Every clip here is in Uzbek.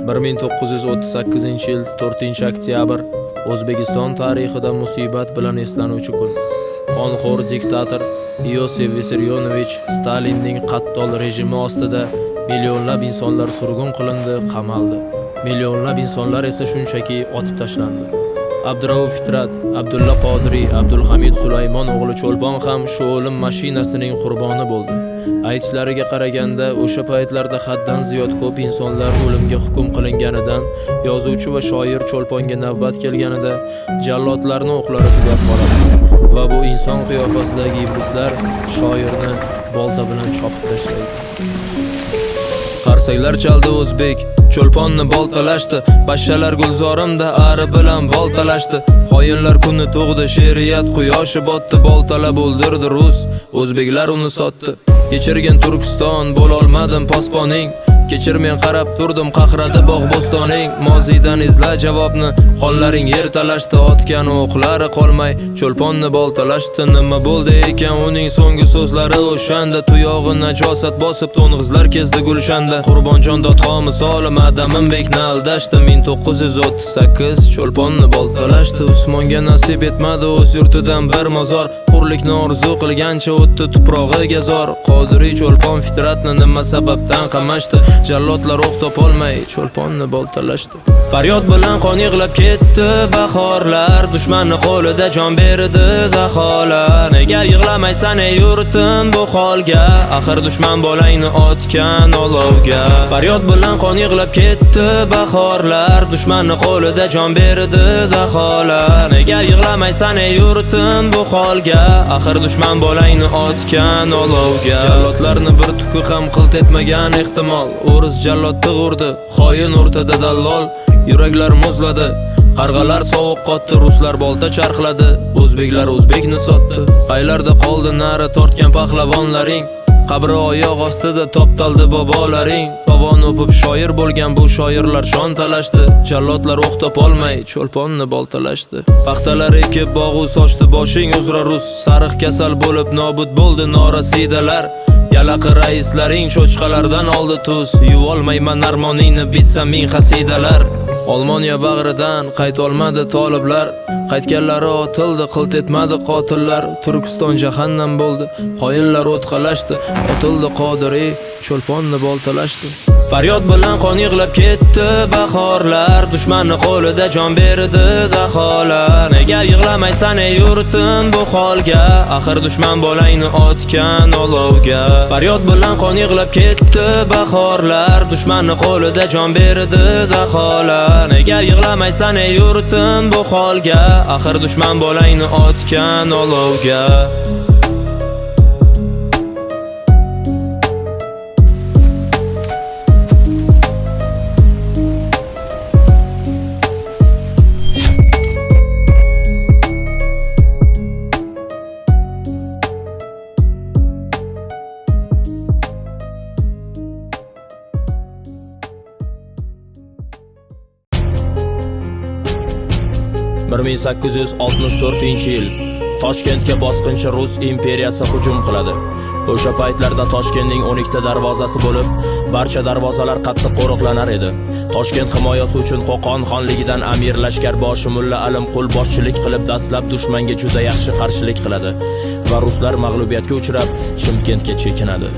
1938-yil 4-oktyabr O'zbekiston tarixida musibat bilan eslanuvchi kun. Qonxo'r diktator Iosif Vissarionovich Stalinning qattol rejimi ostida millionlab insonlar surgun qilindi, qamaldi. Millionlab insonlar esa shunchaki otib tashlandi. Abdurauf Fitrat, Abdulla Qodiriy, Abdulhamid Sulaymon o'g'li Cho'lpon ham shu o'lim mashinasining qurboni bo'ldi. Aytishlariga qaraganda, o'sha paytlarda haddan ziyod ko'p insonlar o'limga hukm qilinganidan, yozuvchi va shoir Cho'lponga navbat kelganida jallodlarning o'qlari tugab qoladi va bu inson qiyofasidagi iblislar shoirni bolta bilan chopib tashlaydi. Qarsaklar chaldi o'zbek, Cho'lponni boltalashdi, pashshalar gulzorimda ari bilan boltalashdi. Xoyinlar kuni tug'di, she'riyat quyoshi botdi, boltalab o'ldirdi rus, o'zbeklar uni sotdi. Kechirgan Turkiston, bo'lolmadim posponing. Kechir, men qarab turdim, qaqradi bog' bo'stoning. Mozidan izla javobni, qonlaring yer talashdi, otgan o'qlari qolmay Cho'lponni boltalashdi. Nima bo'ldi ekan uning so'nggi so'zlari o'shanda? Tuyog'i najosat bosib to'ng'izlar kezdi gulshanda. Qurbonjon dodxo misoli Madaminbekni aldashdi. 1938 Cho'lponni boltalashdi. Usmonga nasib etmadi o'z yurtidan bir mozor. Hurlikni orzu qilgancha o'tdi tuprog'iga zor. Qodiriy Cho'lpon Fitratni nima sababdan qamashdi? Jallodlar o'q topolmay Cho'lponni boltalashdi. Faryod bilan qon yig'lab ketdi bahorlar, dushmanning qo'lida jon berdi daholar. Nega yig'lamaysan ey yurtim bu holga? Axir dushman bolangni otgan olovga. Faryod bilan qon yig'lab ketdi bahorlar, dushmanning qo'lida jon berdi daholar. Nega yig'lamaysan ey yurtim bu holga? Axir dushman bolangni otgan olovga. Jallodlarni bir tuki ham qilt etmagan ehtimol. O'ris jallodni urdi, xoin o'rtada dallol. Yuraklar muzladi, qarg'alar sovuq qotdi, ruslar bolta charxladi, o'zbeklar o'zbekni sotdi. Qaylarda qoldi nari tortgan pahlavonlaring? Qabri oyoq ostida toptaldi bobolaring. Tovon o'pib shoir bo'lgan bu shoirlar shon talashdi. Jallodlar o'q topolmay Cho'lponni boltalashdi. Paxtalar ekib bog'u sochdi boshing uzra rus. Sariq kasal bo'lib nobud bo'ldi norasidalar. Yalaqi raislaring cho'chqalardan oldi tuz. Yuvolmayman armoningni bitsa ming xasidalar. Olmoniya bag'ridan qaytolmadi toliblar. Qaytganlari otildi, qilt etmadi qotillar. Turkiston jahannam bo'ldi, xoinlar o'tqalashdi. Otildi Qodiriy, Cho'lponni boltalashdi. Faryod bilan qon yig'lab ketdi bahorlar, dushmanning qo'lida jon berdi daholar. Nega yig'lamaysan ey yurtim bu holga? Axir dushman bolangni otgan olovga. Faryod bilan qon yig'lab ketdi bahorlar, dushmanning qo'lida jon berdi daholar. Nega yig'lamaysan ey yurtim bu holga? Axir dushman bolangni otgan olovga. Bir 1864-yil Toshkentga bosqinchi rus imperiyasi hujum qiladi. O'sha paytlarda Toshkentning 12 ta darvozasi bo'lib, barcha darvozalar qattiq qo'riqlanar edi. Toshkent himoyasi uchun Qo'qon xonligidan amir lashkarboshi Mulla Alimqul boshchilik qilib, dastlab dushmanga juda yaxshi qarshilik qiladi va ruslar mag'lubiyatga uchrab, Chimkentga chekinadi.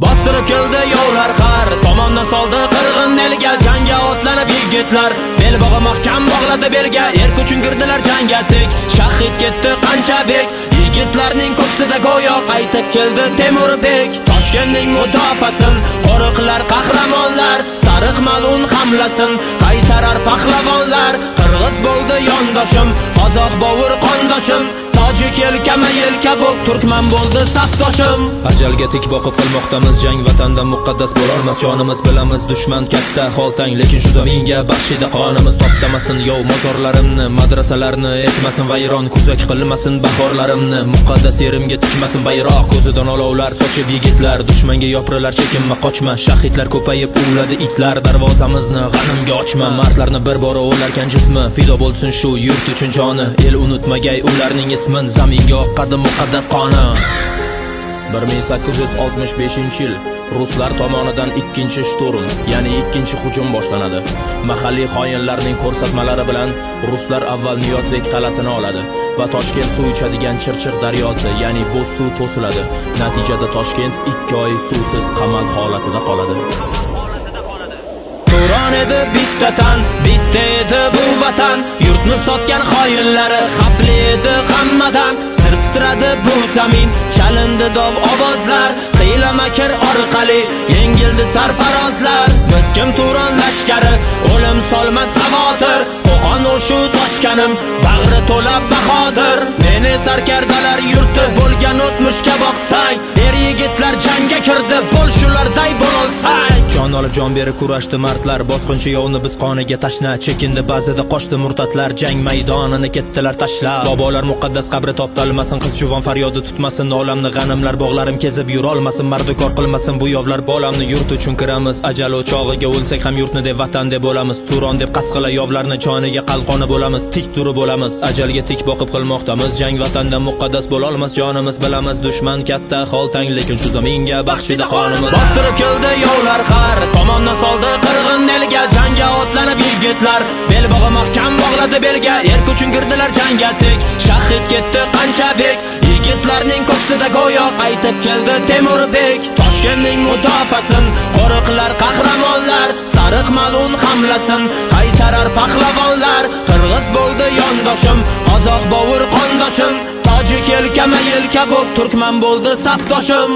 Bostirib keldi yovlar har tomondan soldi qirg'in elga. Jangga otlanib yigitlar belbog'i mahkam bog'ladi belga. Erk uchun girdilar jangga tek, shahid ketdi qancha bek. Yigitlarning ko'ksida go'yo qaytib keldi Temurbek. Toshkentning mudofaasin qo'riqlar qahramonlar, sariq mal'un hamlasin qaytarar pahlavonlar. Qirg'iz bo'ldi yondoshim, qozoq bovur qondoshim, tojik yelkama yelka bo'p turkman bo'ldi safdoshim. Ajalga tik boqib qilmoqdamiz jang, vatandan muqaddas bo'lolmas jonimiz. Bilamiz dushman katta holtang, lekin shu zaminga baxshida qonimiz. Toptamasin yov mozorlarimni, madrasalarni etmasin vayron, kuzak qilmasin bahorlarimni. Muqaddas yerimga tikmasin bayroq, ko'zidan olovlar sochib yigitlar. Dushmanga yopirilar, chekinma qochma, shahidlar ko'payib uvladi itlar. Darvozamizni g'animga ochma, mardlarni bir bora o'larkan jismi. Fido bo'lsin shu yurt uchun joni, el unutmagay ularning ismin. Zaminga oqqadi muqaddas qoni. 1865-yil ruslar tomonidan ikkinchi shturm, ya'ni ikkinchi hujum boshlanadi. Mahalliy xoinlarning ko'rsatmalari bilan ruslar avval Niyozbek qalasini oladi va Toshkent suv ichadigan Chirchiq daryosi, ya'ni bo'z suv to'siladi. Natijada Toshkent 2 oy suvsiz qamal holatida qoladi. Turon edi bitta tan, bitta edi bu vatan. Yurtni sotgan xoinlari xavfli edi hammadan. Sir titradi bu zamin, chalindi dov ovozlar. Hiyla makr orqali yengildi sarfarozlar. Biz kim Turon lashkari, o'lim solmas xavotir. Qo'qon o'shu toshkanim, bag'ri to'la bahodir. Meni sarkardalar yurti bo'lgan o'tmishga boqsang, er yigitlar jangga kirdi, bo'l shularday bo'lolsang. Jon olib jon berib kurashdi mardlar, bosqinchi yovni biz qoniga tashna. Chekindi ba'zida qochdi murtatlar, jang maydonini ketdilar tashlab. Bobolar muqaddas qabri toptalmasin, qiz juvon faryodi tutmasin, olamni g'animlar bog'larim kezib yurolmasin, mardukor qilmasin bu yovlar bolamni. Yurt uchun kiramiz, ajal o'chog'iga o'lsak ham yurtni deb vatan deb bo'lamiz. Turon deb qasqila yovlarni joniga qalqoni bo'lamiz, tik turib bo'lamiz. Ajalga tik boqib qilmoqdamiz, jang vatandan muqaddas bo'lolmas jonimiz. Bilamiz dushman katta holtang, lekin shu zaminga baxshida qonimiz. Bostirib keldi yovlar har tomondan soldi qirg'in elga, jangga otlanib yigitlar bel bog'i mahkam bog'ladi belga. Erk uchun girdilar jangga tik, shahid ketdi qancha bek. Yigitlarning ko'ksida go'yo qaytib keldi Temurbek. Toshkentning mudofaasin qo'riqlar qahramonlar, sariq mal'un hamlasin qaytarar pahlavonlar. Qirg'iz bo'ldi yondoshim, qozoq bovur qondoshim, tojik yelkama yelka bo'p turkman bo'ldi safdoshim.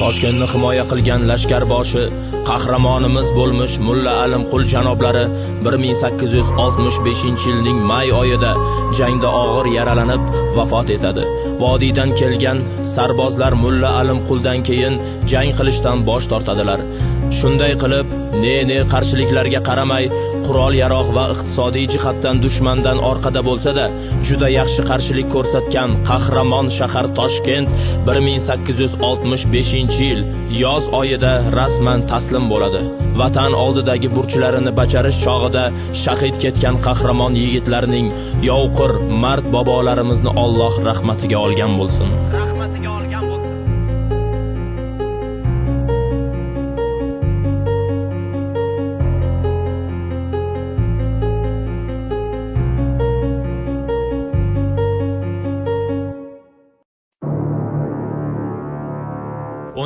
Toshkentni himoya qilgan lashkar boshi qahramonimiz bo'lmish Mulla Alimqul janoblari 1865-yilning may oyida jangda og'ir yaralanib vafot etadi. Vodiydan kelgan sarbozlar Mulla Alimquldan keyin jang qilishdan bosh tortadilar. Shunday qilib, ne qarshiliklarga qaramay, qurol yarog' va iqtisodiy jihatdan dushmandan orqada bo'lsa-da, juda yaxshi qarshilik ko'rsatgan qahramon shahar Toshkent 1865-yil yoz oyida rasman taslim bo'ladi. Vatan oldidagi burchlarini bajarish chog'ida shahid ketgan qahramon yigitlarning yovqir mard bobolarimizni Alloh rahmatiga olgan bo'lsin.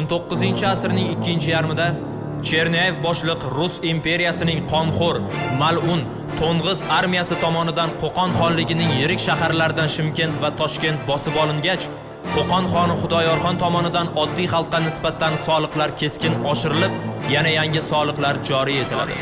19-asrning ikkinchi yarmida Cherneyev boshliq Rus imperiyasining qonxo'r, mal'un, to'ng'iz armiyasi tomonidan Qo'qon xonligining yirik shaharlaridan Shimkent va Toshkent bosib olingach, Qo'qon xoni Xudoyorxon tomonidan oddiy xalqqa nisbatan soliqlar keskin oshirilib, yana yangi soliqlar joriy etiladi.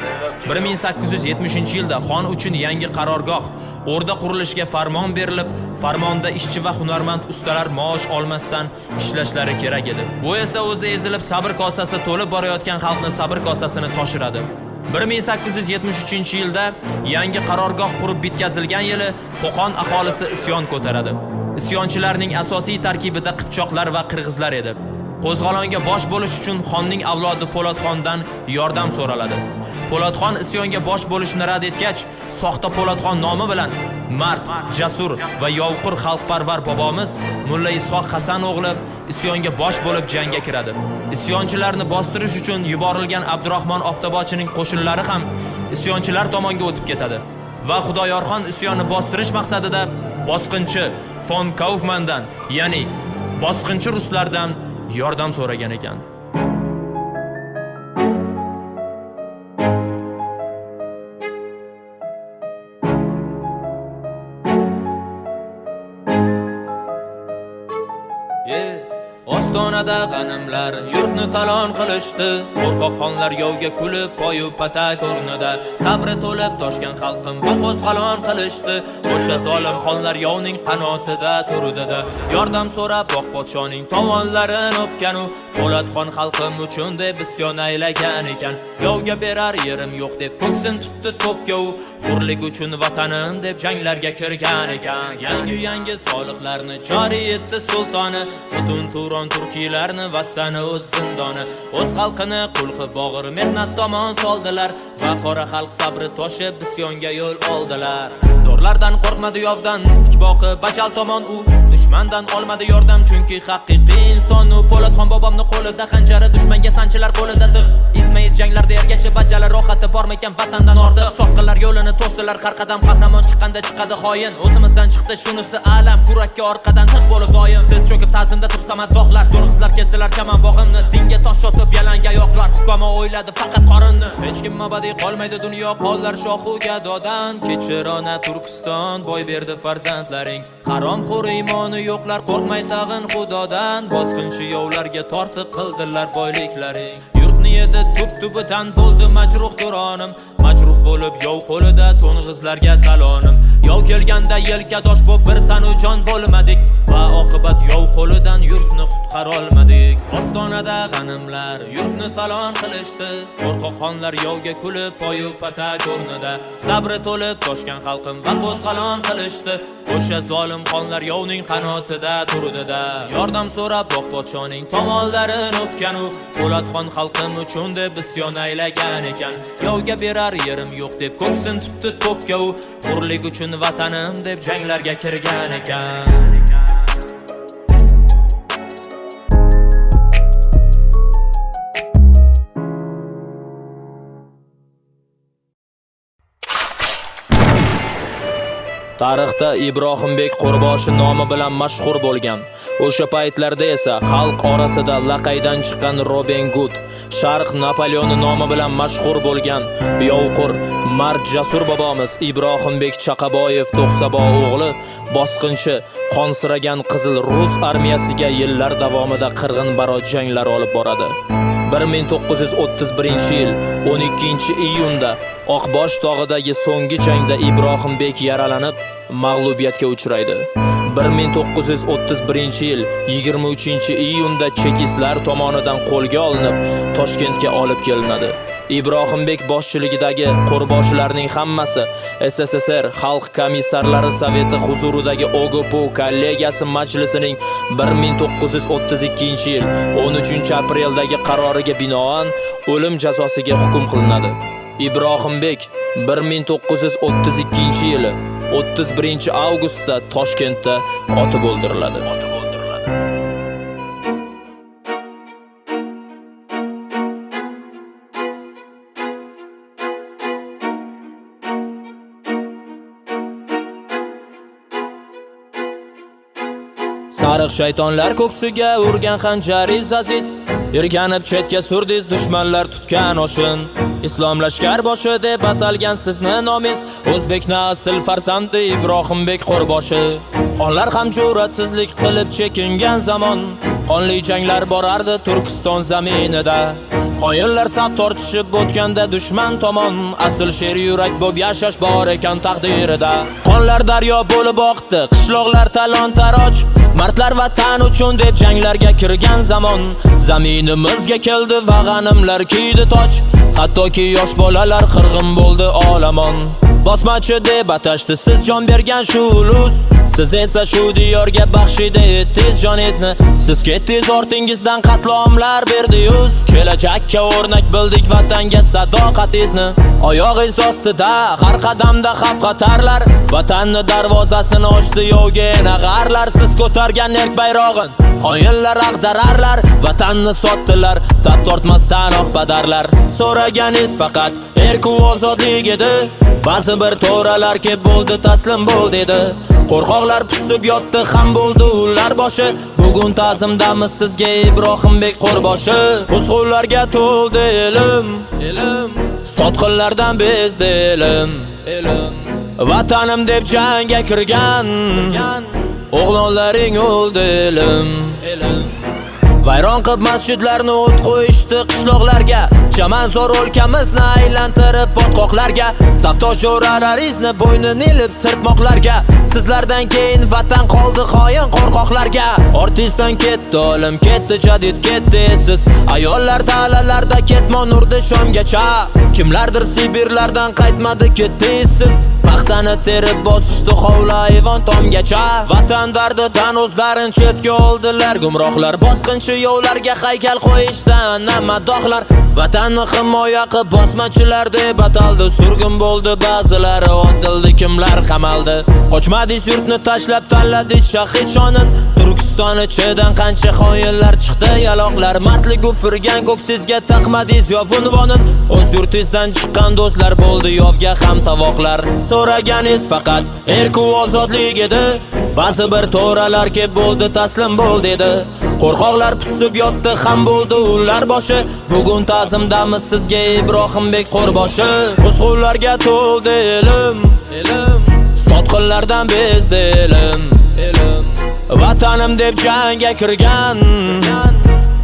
1870-yilda xon uchun yangi qarorgoh, o'rda qurilishiga farmon berilib, farmonda ishchi va hunarmand ustalar maosh olmasdan ishlashlari kerak edi. Bu esa o'zi ezilib sabr kosasi to'lib borayotgan xalqni sabr kosasini toshiradi. 1873-yilda yangi qarorgoh qurib bitkazilgan yili Qo'qon aholisi isyon ko'taradi. Isyonchilarning asosiy tarkibida qipchoqlar va qirg'izlar edi. Qo'zg'olonga bosh bo'lish uchun xonning avlodi Po'latxondan yordam so'raladi. Po'latxon isyonga bosh bo'lishni rad etgach, soxta Po'latxon nomi bilan mard, jasur va yovqir xalqparvar bobomiz Mulla Ishoq Hasan o'g'li isyonga bosh bo'lib jangga kiradi. Isyonchilarni bostirish uchun yuborilgan Abdurahmon Oftobochining qo'shinlari ham isyonchilar tomonga o'tib ketadi va Xudoyorxon isyonni bostirish maqsadida bosqinchi Fon Kaufmandan, ya'ni bosqinchi ruslardan yordam so'ragan ekan. Ostonada g'animlar yurtni talon qilishdi. Qo'rqoq xonlar yovga kulib, poyu patak o'rnida sabri to'lib toshgan xalqim va qo'zg'alon qilishdi. O'sha zolim xonlar yovning qanotida turdi-da, yordam so'rab Bog' podshoning tovonlarini o'pgan-u, Po'latxon xalqim uchun deb isyon aylagan ekan. Yovga berar yerim yo'q deb ko'ksin tutdi to'pga-u, hurlik uchun vatanim deb janglarga kirgan ekan. Yangi soliqlarni joriy etdi sultoni, butun Turon turkiylarni vatani o'z zindoni, o'z xalqini qul qilib bog'ir mehnat tomon soldilar. va qora xalq sabri toshib isyonga yo'l oldilar. Zo'rlardan qo'rqmadi yovdan, tik boqib bajal tomon u. Dushmandan olmadi yordam, chunki haqiqiy inson u. Po'latxon bobomning qo'lida xanjari, dushmanga sanchilar qo'lida tig'. Izma-iz janglarda ergashib bajali rohati bormikan vatandan ortiq. Soqqilar yo'lini to'silar, har qadam qahramon chiqqanda chiqadi xoin. O'zimizdan chiqdi shunisi alam, kurakka orqadan tiq bo'lib doim. Tiz cho'kib ta'zimda tursa maddohlar, to'lg'izlar kesdilar kaman bog'imni. Dinga tosh otib yalang oyoqlar, hukoma o'yladi faqat qorinni. Hech kim abadiy qolmaydi dunyo, qollar shohu gadodan. Kechir ona Turkiston, boy berdi farzandlaring. Haromxo'r iymoni yo'qlar, qo'rqmay tag'in Xudodan. Bosqinchi yovlarga tortiq qildilar boyliklaring. Yurtni edi tub-tubidan bo'ldi majruh Turonim. Majruh bo'lib yov qo'lida to'ng'izlarga talonim. Yov kelganda yelkadosh bo'lib bir tanu jon bo'lmadik va oqibat yov qo'lidan yurtni qutqara olmadik. Ostonada g'animlar yurtni talon qilishdi. Qo'rqoqxonlar yovga kulib poyu patak o'rnida. Sabri to'lib toshgan xalqim va qo'zg'alon qilishdi. O'sha zolim xonlar yovning qanotida turdi-da. Yordam so'rab boq podshoning tomonlarini o'pgan u. Po'latxon xalqim uchun deb isyon aylagan ekan. Yovga berar yerim yo'q deb ko'ksin tutdi to'pga u. Hurlik uchun vatanim deb janglarga kirgan ekan. Tarixda Ibrohimbek Qo'rboshi nomi bilan mashhur bo'lgan. O'sha paytlarda esa xalq orasida laqaydan chiqqan Robin Hood, Sharq Napoleoni nomi bilan mashhur bo'lgan yovqur, mard jasur bobomiz Ibrohimbek Chaqaboyev To'xsabo o'g'li bosqinchi qonsiragan Qizil Rus armiyasiga yillar davomida qirg'in barot janglar olib boradi. 1931-yil 12-iyunda Oqbosh tog'idagi so'nggi jangda Ibrohimbek yaralanib, mag'lubiyatga uchraydi. 1931-yil 23-iyunda chekistlar tomonidan qo'lga olinib, Toshkentga olib kelinadi. Ibrohimbek boshchiligidagi qo'rboshilarning hammasi SSSR Xalq komissarlari Soveti huzuridagi OGPU kollegiyasi majlisining 1932-yil 13-apreldagi qaroriga binoan o'lim jazosiga hukm qilinadi. Ibrohimbek 1932-yili 31-avgustda Toshkentda otib o'ldiriladi. Sariq shaytonlar ko'ksiga urgan xanjariz aziz, irganib chetga surdiz dushmanlar tutgan oshin. Islom lashkar boshi deb atalgan sizni nomiz, O'zbekning asl farzandi Ibrohimbek Qo'rboshi. Xonlar ham jur'atsizlik qilib chekingan zamon, qonli janglar borardi Turkiston zaminida. Xoinlar saf tortishib o'tganda dushman tomon, asl sher yurak bo'lib yashash bor ekan taqdirida. Qonlar daryo bo'lib oqdi, qishloqlar talon-taroj, mardlar vatan uchun deb janglarga kirgan zamon. Zaminimizga keldi va g'animlar kiydi toj, hattoki yosh bolalar qirg'in bo'ldi olamon. Bosmachi deb atashdi siz jon bergan shu ulus, siz esa shu diyorga baxshida etdingiz joningizni. Siz ketdingiz ortingizdan qatlomlar berdi-yuz, kelajakka o'rnak bildik vatanga sadoqatingizni. Oyog'ingiz ostida har qadamda xavf-xatarlar, vatanni darvozasini ochdi yovga nag'arlar. Siz ko'targan erk bayrog'in xoinlar ag'dararlar, vatanni sotdilar tab tortmasdan oqpadarlar. So'raganingiz faqat erk u ozodlik edi, ba'zi bir to'ralar kelib bo'ldi taslim bo'l dedi. Qo'rqoqlar pusib yotdi ham bo'ldi ular boshi. Bugun ta'zimdamiz sizga Ibrohimbek Qo'rboshi. Quzg'unlarga to'ldi elim, sotqinlardan bezdi elim. Vatanim deb jangga kirgan o'g'lonlaring o'ldi elim. Vayron qilib masjidlarni o't qo'yishdi qishloqlarga, chamanzor o'lkamizni aylantirib botqoqlarga, safdosh jo'ralaringizni bo'ynini ilib sirtmoqlarga. Sizlardan keyin vatan qoldi xoin qo'rqoqlarga. Artistdan ketdi olim, ketdi jadid, ketdi siz. Ayollar dalalarda ketmon urdi shomgacha. Kimlardir Sibirlardan qaytmadi, ketdi siz. Paxtani terib bosishdi hovli ayvon tomgacha. Vatan dardidan o'zlarini chetga oldilar. Gumrohlar bosqinchi yo'llarga haykal qo'yishdan namadoqlar. Vatanni himoya qilib bosmachilar deb ataldi. Surgun bo'ldi ba'zilari, otildi kimlar qamaldi. Qochmadingiz yurtni tashlab tanladingiz shahid shonin. Turkiston ichidan qancha xoinlar chiqdi yaloqlar. Mardlik ufurgan ko'ksizga taqmadingiz yov unvonin. O'z yurtingizdan chiqqan do'stlar bo'ldi yovga ham tavoqlar. So'raganingiz faqat erku ozodlik edi. Ba'zi bir to'ralar kelib bo'ldi taslim bo'l dedi. Qo'rqoqlar pusib yotdi ham bo'ldi ular boshi. Bugun ta'zimdamiz sizga Ibrohimbek Qo'rboshi. Quzg'unlarga to'ldi elim, sotqinlardan bezdi elim. Vatanim deb jangga kirgan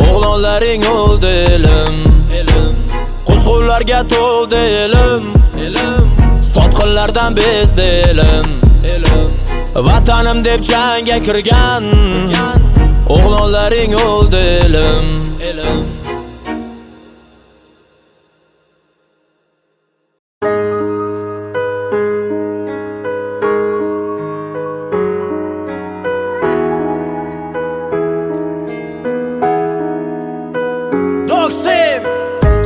o'g'lonlaring o'ldi elim. Quzg'unlarga to'ldi elim, sotqinlardan bezdi elim. Vatanim deb jangga kirgan o'g'lonlaring o'ldi elim.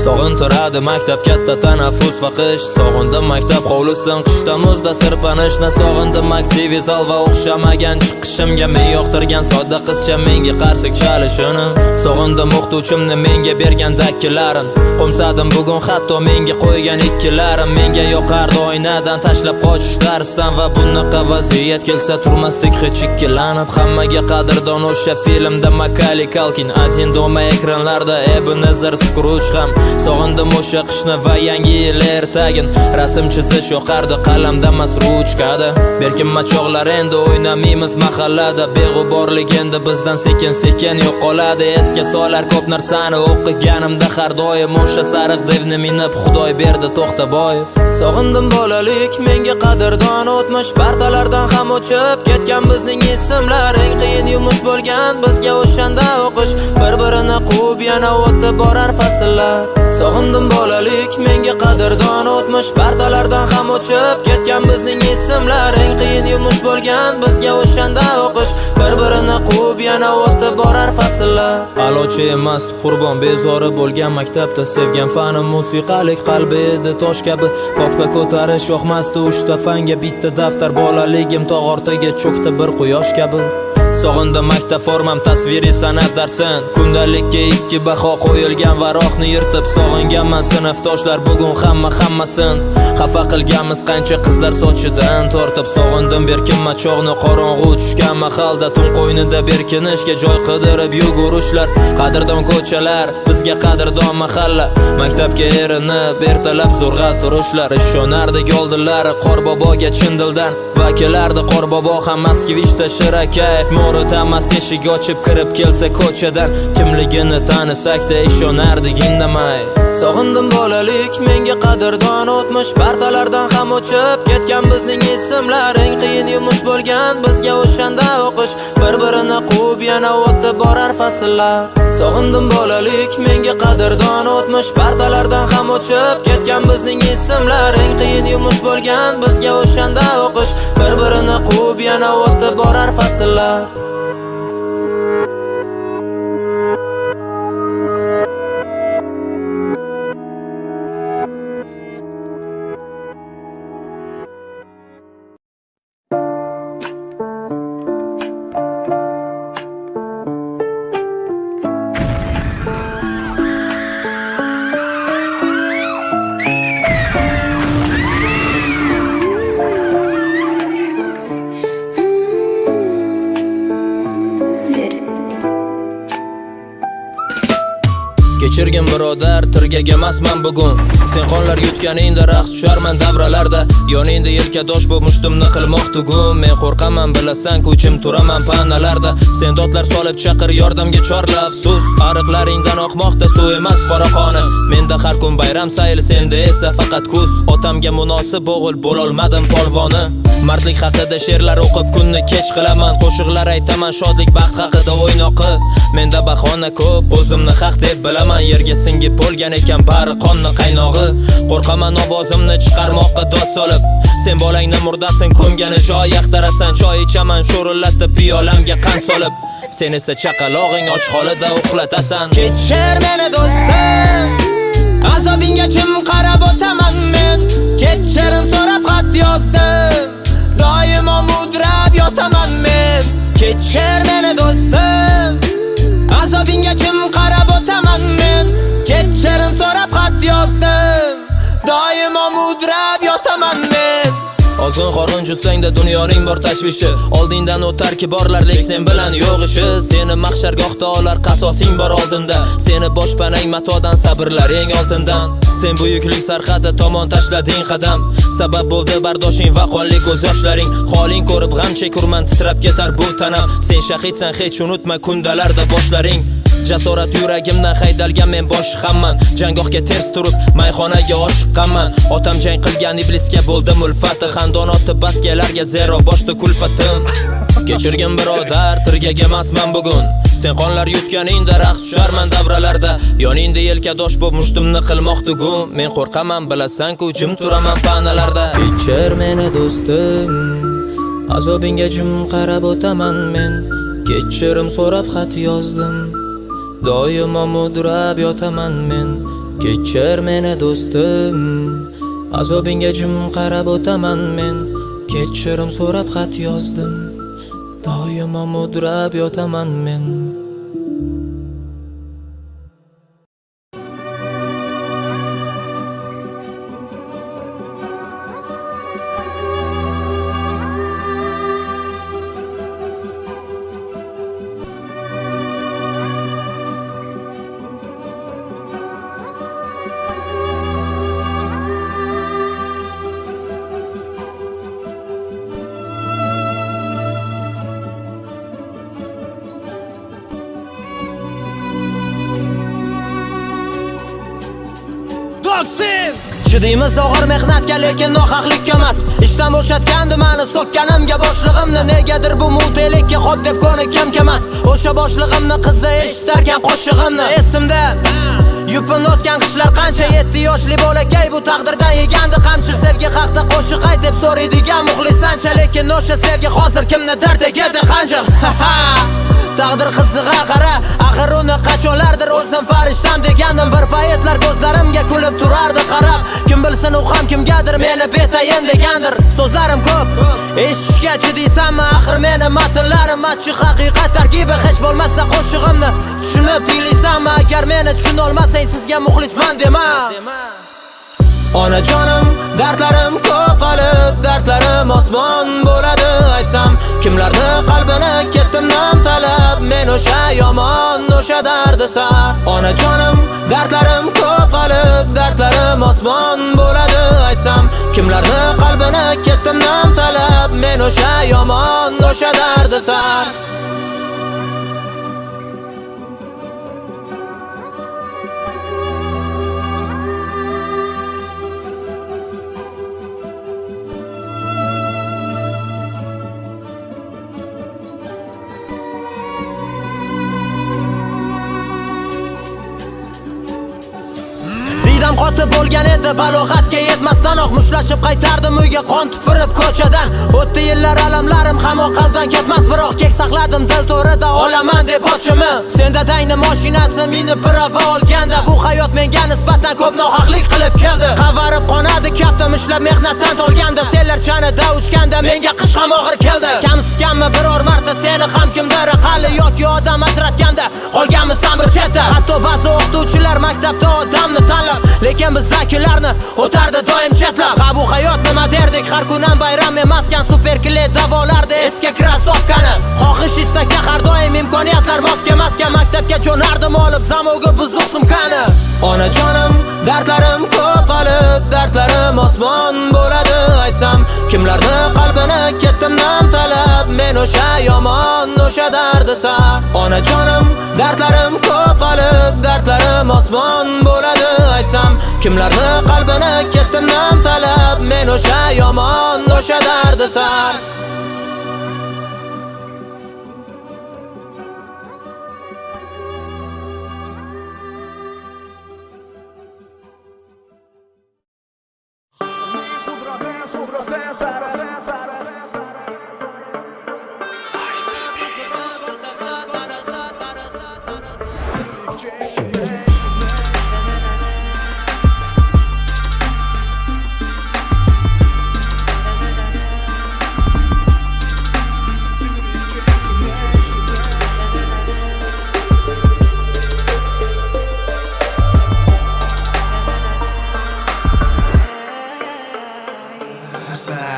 Sog'intiradi maktab katta tanaffus va qish. Sog'indim maktab hovlisin qishda muzda sirpanish. Na sog'indim aktiv zal va o'xshamagan chiqishimga. Men yoqtirgan sodda qizcha menga qarsik chalishini. Sog'indim o'qituvchimni menga bergan dakkilarin. Qo'msadim bugun hatto menga qo'ygan ikkilarim. Menga yoqardi oynadan tashlab qochish darsdan. Va bunaqa vaziyat kelsa turmasdik hech ikkilanib. Hammaga qadrdon o'sha filmda Macaulay Culkin, Один дома ekranlarda Ebenezer Scrooge ham. Sog'indim o'sha qishni va yangi yil ertagin. Rasm chizish yoqardi qalamda emas ruchkada. Berkinma chog'lar endi o'ynamaymiz mahallada. Beg'uborlik endi bizdan sekin-sekin yo'qoladi. Esga solar ko'p narsani o'qiganimda har doim o'sha sariq devni minib Xudoy berdi To'xtaboyev. Sog'indim bolalik, menga qadrdon o'tmish. Partalardan ham o'chib ketgan bizning ismlar. Eng qiyin yumush bo'lgan bizga o'shanda o'qish. Bir-birini quvib yana o'tib borar fasllar. Sog'indim bolalik, menga qadrdon o'tmish. Partalardan ham o'chib ketgan bizning ismlar. Eng qiyin yumush bo'lgan bizga o'shanda o'qish. Bir-birini quvib yana o'tib borar fasllar. Alochi emas qurbon bezori bo'lgan maktabda. Sevgan fanim musiqalik, qalbi edi tosh kabi. Popga ko'tarish yoqmasdi uchta fanga. Bitta daftar bolaligim tog' ortiga cho'kdi bir quyosh kabi. Sog'indim maktab formam tasviriy san'at darsin. Kundalikka 2 baho qo'yilgan varoqni yirtib sog'inganman sinfdoshlar bugun hammasin. Xafa qilganmiz qancha qizlar sochidan tortib. Sog'indim berkinma chog'ni qorong'u tushgan mahalda. Tun qo'ynida berkinishga joy qidirib yugurishlar. Qadrdon ko'chalar, bizga qadrdon mahalla. Maktabga erinib ertalab zo'rg'a turishlar. Ishonardik oldinlar Qorboboga chin dildan. Vakilardi Qorbobo ham Moskvishda Shirakayf. Mo'ritamas eshik ochib kirib kelsa ko'chadan. Kimligini tanisak-da ishonardik indamay. Sog'indim bolalik, menga qadrdon o'tmish. Partalardan ham o'chib ketgan bizning ismlar. Eng qiyin yumush bo'lgan bizga o'shanda o'qish. Bir-birini quvib yana o'tib borar fasllar. Sog'indim bolalik, menga qadrdon o'tmish. Partalardan ham o'chib ketgan bizning ismlar. Eng qiyin yumush bo'lgan bizga o'shanda o'qish. Bir-birini quvib yana o'tib borar fasllar. Kechirgin birodar, tirgak emasman bugun. Sen xonlar yutganingda raqs tusharman davralarda. Yoningda yelkadosh bu mushtumni qilmoq tugun. Men qo'rqaman bilasan, ko'chim turaman panalarda. Sen dodlar solib chaqir yordamga chorla afsus. Ariqlaringdan oqmoqda suv emas qora qoni. Menda har kun bayram sayil, senda esa faqat kuz. Otamga munosib o'g'il bo'lolmadim polvoni. Mardlik haqida she'rlar o'qib kunni kech qilaman. Qo'shiqlar aytaman shodlik baxt haqida o'ynoqi. Menda bahona ko'p, o'zimni haq deb bilaman. Yerga singib bo'lgan ekan bari qonni qaynog'i. Qo'rqaman ovozimni chiqarmoqqa dod solib. Sen bolangni murdasin, ko'mgani joy yaxtarasan. Choy ichaman sho'rillatib piyolamga qand solib. Sen esa chaqalog'ing och holida uxlatasan. Kechir meni do'stim, azobingga jim qarab o'taman men. Kechirim so'rab xat yozdim, doimo mudrab yotaman men. Kechir meni do'stim, azobingga jim qarab o'taman men. Kechirim so'rab xat yozdim, doimo mudrab yotaman men. Ozun qorun jussangda dunyoning bor tashvishi. Oldingdan o'tar kiborlar, lek sen bilan yo'q ishi. Seni mahshargohda olar, qasosing bor oldinda. Seni boshpanang matodan, sabrlaring oltindan. Sen buyuklik sarhadi tomon tashlading qadam. Sabab bo'ldi bardoshing va qonli ko'z yoshlaring. Holing ko'rib g'am chekurman, titrab ketar bu tanam. Sen shahidsan, hech unutma kundalarda boshlaring. Jasorat yuragimdan haydalgan men bosh hamman. Jangohga ters turib mayxonaga oshiqqanman. Otam jang qilgan iblisga bo'ldim ulfati. Xandon otib basgalarga zero boshda kulfatim. Kechirgin birodar, tirgak emasman bugun. Sen qonlar yutganingda raqs tusharman davralarda. Yoningda yelkadosh bo'p mushtumni qilmoq tugun. Men qo'rqaman bilasan-ku, jim turaman panalarda. Kechir meni do'stim, azobingga jim qarab o'taman men. Kechirim so'rab xat yozdim, doimo mudrab yotaman men. Kechir meni do'stim, azobingga jim qarab o'taman men. Kechirim so'rab xat yozdim, doimo mudrab yotaman men. Chidaymiz og'ir mehnatga, lekin nohaqlikka emas. Ishdan bo'shatgandi meni so'kkanimga boshlig'imni. Negadir bu mutelikka xo'p deb ko'nikkim emas. O'sha boshlig'imni qizi eshitarkan qo'shig'imni. Esimda yupun o'tgan qishlar qancha. 7 yoshli bolakay bu taqdirdan yegandi qamchi. Sevgi haqda qo'shiq aytib so'raydigan muxlisancha, lekin o'sha sevgi hozir kimnidir tegadi qanjiq. Taqdir qizig'a qara, axir uni qachonlardir o'zim farishtam degandim. Bir paytlar ko'zlarimga kulib turardi qarab. Kim bilsin u ham kimgadir meni betayin degandir. So'zlarim ko'p, eshitishga chidaysanmi? Axir meni matnlarim achchiq haqiqat tarkibi. Hech bo'lmasa qo'shig'imni tushunib tinglaysanmi? Agar meni tushuna olmasang sizga muxlisman dema. Onajonim, dardlarim ko'p qolib, dardlarim osmon bo'ladi aytsam. Kimlarni qalbini ketdim nom talab, men o'sha yomon, o'sha dardisar. Onajonim, dardlarim ko'p qolib, dardlarim osmon bo'ladi aytsam. Kimlarni qalbini ketdim nom talab, men o'sha yomon, o'sha dardisar. Qotib bo'lgan edi balog'atga yetmasdanoq mushlashib qaytardim uyga qon tupurib ko'chadan. O'tdi yillar alamlarim ham oqaldan ketmas, biroq kek saqladim dil to'rida olaman deb ochimni. Sen dadangni mashinasi minib birava olganda, bu hayot menga nisbatan ko'p nohaqlik qilib keldi. Qavarib qonadi kaftim ishlab mehnatdan tolganda, senlar chanida uchganda menga qish ham og'ir keldi. Kamsitganmi biror marta seni ham kimdir aqalli yoki odam ajratganda, qolganmisan bir chetda. Hatto ba'zi o'qituvchilar maktabda odamni tanlab, lekin bizdagilarni o'tardi doim chetlab. Ha bu hayot nima derdik, har kunam bayram emaskan. Super klet davolardi eski krasovkani. Xohish istakka har doim imkoniyatlar mos kelmasga maktabga jo'nardim olib zamoga buzuq sumkani. Onajonim, dardlarim ko'p qolib, dardlarim osmon bo'ladi aytsam, kimlarni qalbini ketdim nam talab, men o'sha yomon, o'sha dardisar. Onajonim, dardlarim ko'p qolib, dardlarim osmon bo'ladi aytsam, kimlarni qalbini ketdim nam talab, men o'sha yomon, o'sha dardisar.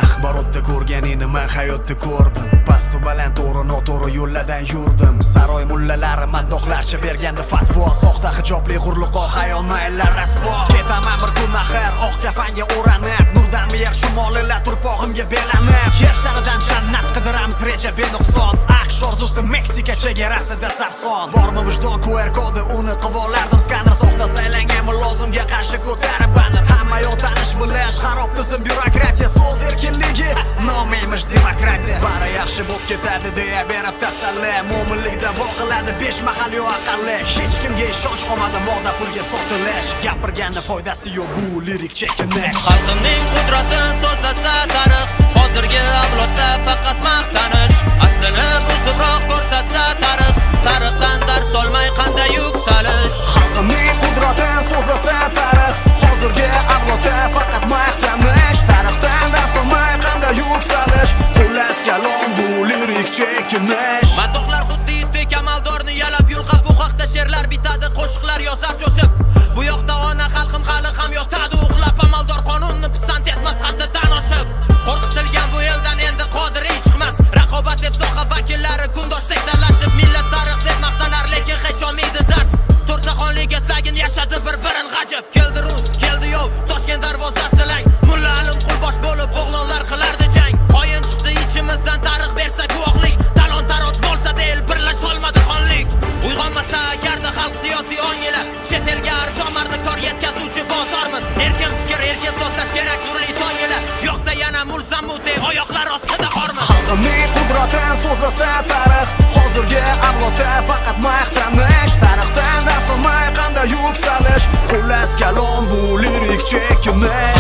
Axborotda ko'rganingni men hayotda ko'rdim. Pastu baland to'g'ri noto'g'ri yo'llardan yurdim. Saroy mullalari maddohlarcha berganda fatvo, soxta hijobli hurliqo hayol maylar rasvo. Ketaman bir kun axir oq kafanga o'ranib, nurdan yer shumolilar turpog'imga belanib. Yer sharidan jannat qidiramiz reja benuqson. Aqsh orzusi Meksika chegarasida sarson. Bormi vijdon QR kodi uni qivolardim skaner, soxta saylangan mulozimga qarshi ko'tarib banner. Hamma yo'q tanish bilish, xarob tizim byurokratiya, so'z erkinligi nomiymish demokratiya. Bari yaxshi bo'lib ketadi deya berib tasalli, mo'minlikda voqiladi 5 mahal yo'q aqalli. Hech kimga ishonch qolmadi moda pulga sotilish. Gapirganda foydasi yo'q bu lirik chekinish. Xalqimning qudratini so'zlasa tarix, hozirgi avlodda faqat maqtanish. Aslini buzibroq ko'rsatsa tarix, tarixdan dars olmay qanday yuksalish. Xalqimning qudratini so'zlasa tarix, hozirgi avlodda faqat maqtanish. Tarixdan dars olmay qanday yuksalish. Xullas kalom bu lirik chekinish. Maddohlar xuddi itdek amaldorni yalab yulqab, bu haqda she'rlar bitadi, qo'shiqlar yozar cho'shib. Bu yoqda ona xalqim hali ham yotadi uxlab, amaldor qonunni pisand etmas haddidan oshib. Qo'rqitilgan bu eldan endi qodiriy chiqmas. Raqobat deb soha vakillari kundoshlik talashib, millat tarix deb maqtanar lekin hech olmaydi dars. To'rtta xonlik eslagin yashadi bir-birin g'ajib. Keldi rus, keldi yov, Toshkent darvozasi lang. Mulla Alim qulbosh bo'lib o'g'lonlar qilardi jang. Qoyin chiqdi ichimizdan tarix bersa guvohlik. Talon taroj bo'lsa del birlash olmadi xonlik. Uyg'onmasa agarda xalq siyosiy ongila, chet elga arzon mardikor yetkazuvchi bozormiz. Erkin fikr, erkin so'zlash kerak nurli tongila. Yo'qsa yana mulzam mute oyoqlar ostida qormiz. Xalqimning qudratini so'zlasa tarix, hozirgi avlodda faqat maqtanish. Tarixdan dars olmay qanday yuksalish. Xullas kalom bu lirik chekinish.